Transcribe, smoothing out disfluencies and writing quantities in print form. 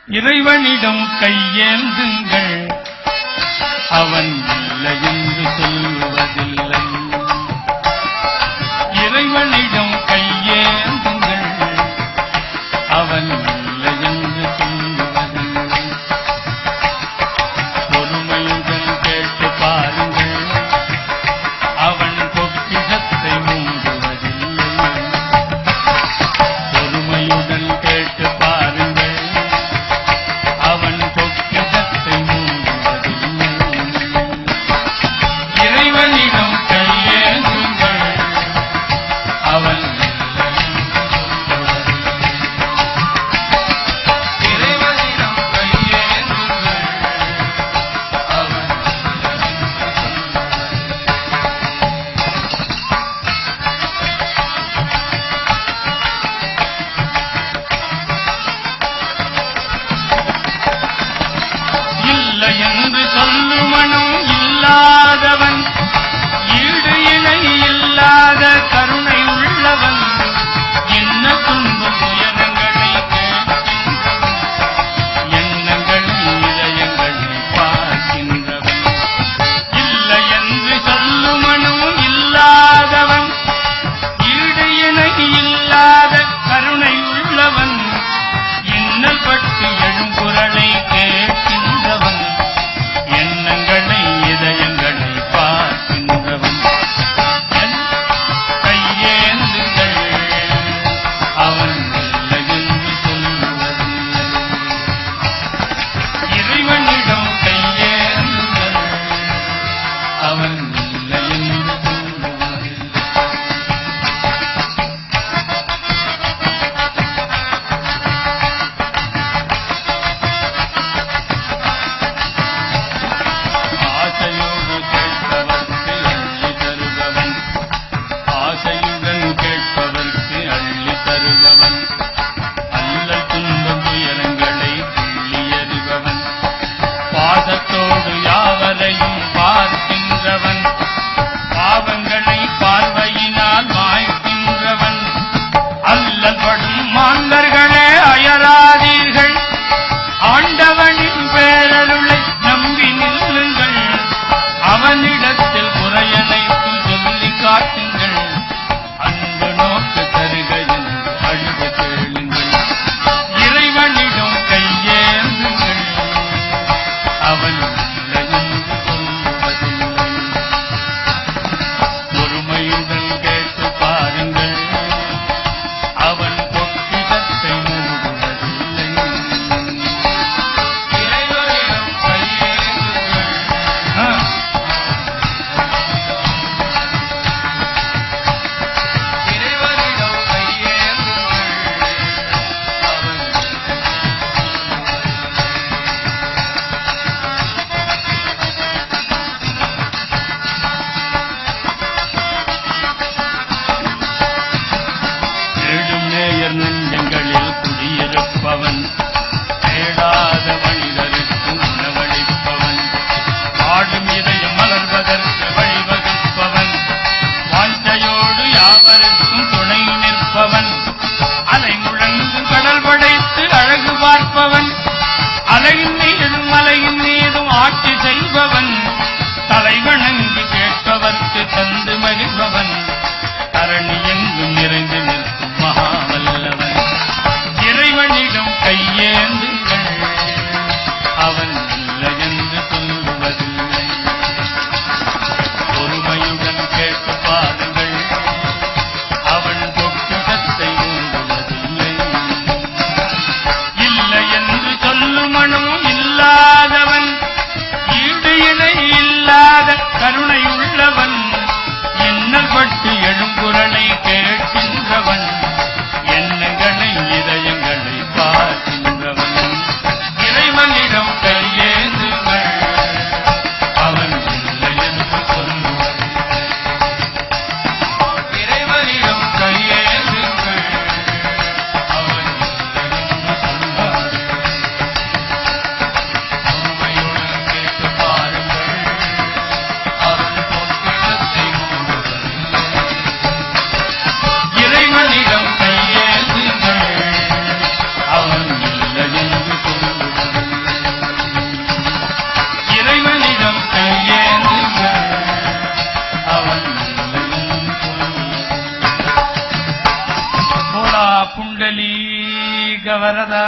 இறைவனிடம் கையேந்துங்கள், அவன் இல்லை என்று சொல்வதில்லை. இறைவனிடம் கையேந்துங்கள், அவன் இல்லை என்று சொல்வதில்லை. பொறுமையுடன் கேட்டு பாருங்கள், அவன் பொக்கிஷத்தை மூடுவதில்லை. பொறுமையுடன் கேட்டு பாருங்கள், அவன் பொக்கிஷத்தை மூடுவதில்லை. இறைவனிடம் கையேந்துங்கள், அவன் இறைவனிடம் கையேந்துங்கள், அவன் இல்லை என்று சொல்லும் மனம் இல்லாதவன், ஈடு இணை இல்லாத கருணை உள்ளவன், என்ன துன்பம் துயரங்களை கேட்கின்றவன், எண்ணங்களை இதயங்களை பார்க்கின்றவன். இல்லை என்று சொல்லும் மனம் இல்லாதவன், ஈடு இணை இல்லாத கருணை உள்ளவன், இன்னல் பட்டு எழும் குரலை கேட்கின்றவன், எண்ணங்களை இதயங்களை பார்க்கின்றவன். கையேந்துங்கள், அவன் இல்லை என்று சொல்வதில்லை. இறைவனிடம் கையேந்துங்கள், அவன் இல்லை என்று சொல்வதில்லை. ஆசையோடு கேட்பவர்க்கு அள்ளி தருபவன், ஆசையுடன் கேட்பவர்க்கு அள்ளி தருபவன், அல்லல் துன்பம் துயரங்களை கிள்ளி எறிபவன், பாதத்தோடு யாவரையும் பார்க்கின்றவன், பாவங்களை பார்வையினால் மாய்க்கின்றவன். அல்லல் படும் மாந்தர்களே அயராதீர்கள், ஆண்டவனின் பேரருளை நம்பி நில்லுங்கள், அவனிடத்தில் குறையனைத்தும் சொல்லி காட்டுங்கள், அன்பு நோக்கு தருக என்று அழுது கேளுங்கள். இறைவனிடம் கையேந்துங்கள், அவன் இல்லை என்று சொல்வதில்லை. பொறுமையுடன் கேட்டு பாருங்கள், அவன் பொக்கிஷத்தை மூடுவதில்லை. இறைவனிடம் கையேந்துங்கள், இறைவனிடம் கையேந்துங்கள், அவன் தேடும் நேயர் நெஞ்சங்களில் குடியிருப்பவன், தேடாத மனிதருக்கு உணவளிப்பவன், ஆடும் இதயம் மலர்வதற்கு வழிவகுப்பவன், வாஞ்சையோடு யாவருக்கும் துணை நிற்பவன், அலை முழங்கும் கடல் படைத்து அழகு பார்ப்பவன், அலையின் மீதும் மலையின் மீதும் ஆட்சி செய்பவன், தலைவணங்கி கேட்பவர்க்கு தந்து மகிழ்பவன், தரணி எங்கும் நிறைந்து நிற்கும் மகாவல்லவன். இறைவனிடம் கையேந்துங்கள், அவன் இல்லை என்று சொல்வதில்லை. பொறுமையுடன் கேட்டு பாருங்கள், அவன் பொக்கிஷத்தை மூடுவதில்லை. இல்லை என்று சொல்லும் மனம் இல்லாதவன், ஈடு இணை இல்லாத पुण्डलीकवरदा